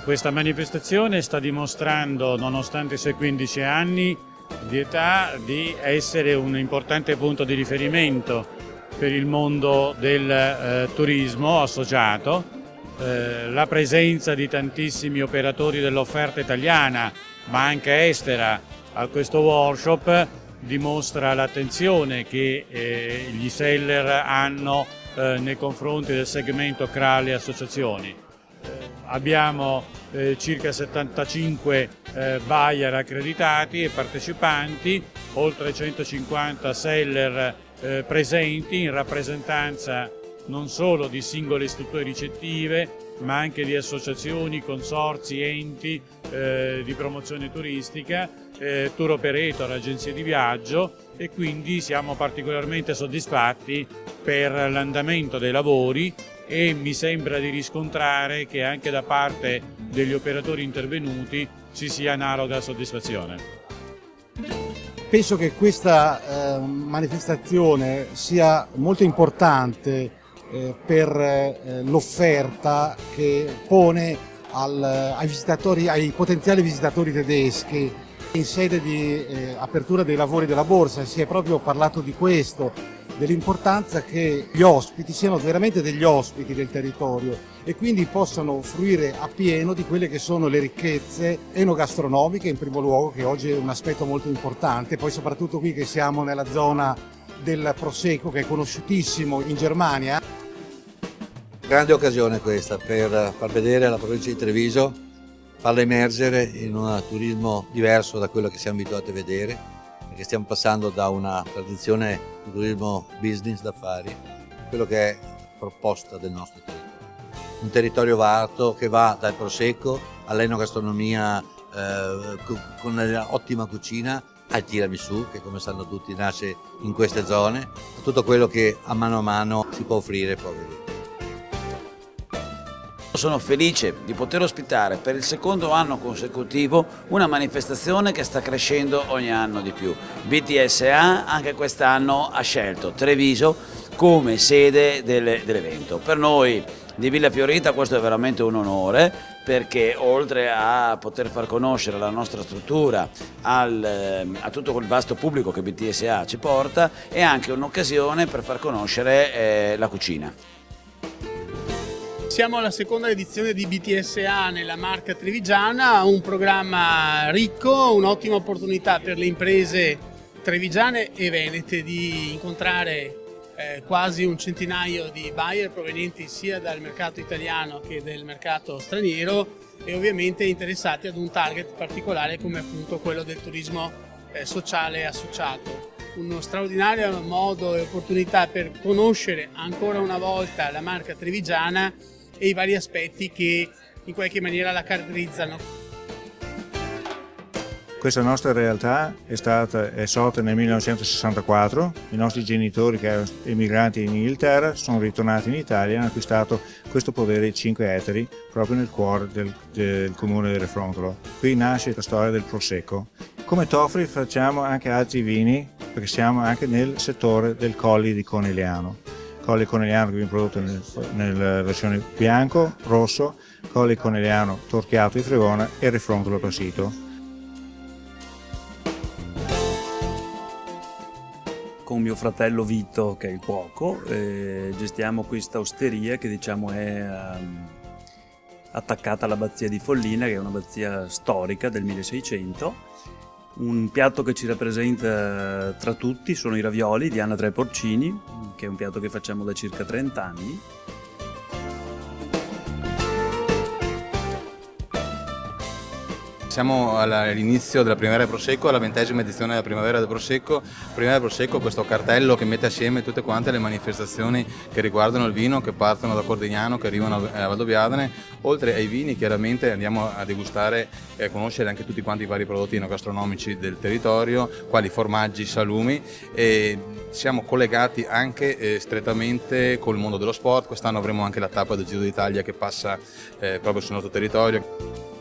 Questa manifestazione sta dimostrando, nonostante i suoi 15 anni di età, di essere un importante punto di riferimento per il mondo del turismo associato. La presenza di tantissimi operatori dell'offerta italiana, ma anche estera, a questo workshop dimostra l'attenzione che gli seller hanno nei confronti del segmento CRA le associazioni. Abbiamo circa 75 buyer accreditati e partecipanti, oltre 150 seller presenti in rappresentanza non solo di singole strutture ricettive, ma anche di associazioni, consorzi, enti di promozione turistica, tour operator, agenzie di viaggio, e quindi siamo particolarmente soddisfatti per l'andamento dei lavori e mi sembra di riscontrare che anche da parte degli operatori intervenuti ci sia analoga soddisfazione. Penso che questa manifestazione sia molto importante per l'offerta che pone ai potenziali visitatori tedeschi. In sede di apertura dei lavori della borsa si è proprio parlato di questo, dell'importanza che gli ospiti siano veramente degli ospiti del territorio e quindi possano fruire appieno di quelle che sono le ricchezze enogastronomiche in primo luogo, che oggi è un aspetto molto importante, poi soprattutto qui che siamo nella zona del Prosecco, che è conosciutissimo in Germania. Grande occasione questa per far vedere alla provincia di Treviso, farla emergere in un turismo diverso da quello che siamo abituati a vedere, perché stiamo passando da una tradizione di turismo business d'affari a quello che è proposta del nostro territorio. Un territorio vasto che va dal Prosecco all'enogastronomia con un'ottima cucina, al tiramisù, che come sanno tutti nasce in queste zone, a tutto quello che a mano si può offrire ai poveri. Sono felice di poter ospitare per il secondo anno consecutivo una manifestazione che sta crescendo ogni anno di più. BTSA anche quest'anno ha scelto Treviso come sede dell'evento. Per noi di Villa Fiorita questo è veramente un onore, perché oltre a poter far conoscere la nostra struttura a tutto quel vasto pubblico che BTSA ci porta, è anche un'occasione per far conoscere la cucina. Siamo alla seconda edizione di BTSA nella Marca trevigiana, un programma ricco, un'ottima opportunità per le imprese trevigiane e venete di incontrare quasi un centinaio di buyer provenienti sia dal mercato italiano che del mercato straniero e ovviamente interessati ad un target particolare come appunto quello del turismo sociale associato. Uno straordinario modo e opportunità per conoscere ancora una volta la Marca trevigiana e i vari aspetti che in qualche maniera la caratterizzano. Questa nostra realtà è sorta nel 1964, i nostri genitori che erano emigrati in Inghilterra sono ritornati in Italia e hanno acquistato questo podere di 5 ettari proprio nel cuore del comune di Refrontolo. Qui nasce la storia del Prosecco. Come Tofri facciamo anche altri vini perché siamo anche nel settore del Colli di Conegliano. Colli Conegliano che viene prodotto nella versione bianco, rosso, Colli Conegliano Torchiato di Fregona e Refrontolo Passito. Con mio fratello Vito, che è il cuoco, gestiamo questa osteria che diciamo è attaccata all'abbazia di Follina, che è un'abbazia storica del 1600. Un piatto che ci rappresenta tra tutti sono i ravioli di Anna Tre Porcini, che è un piatto che facciamo da circa 30 anni. Siamo all'inizio della Primavera del Prosecco, alla 20ª edizione della Primavera del Prosecco. Primavera del Prosecco, questo cartello che mette assieme tutte quante le manifestazioni che riguardano il vino, che partono da Cordignano, che arrivano a Valdobbiadene. Oltre ai vini chiaramente andiamo a degustare e a conoscere anche tutti quanti i vari prodotti enogastronomici del territorio, quali formaggi, salumi, e siamo collegati anche strettamente col mondo dello sport. Quest'anno avremo anche la tappa del Giro d'Italia che passa proprio sul nostro territorio.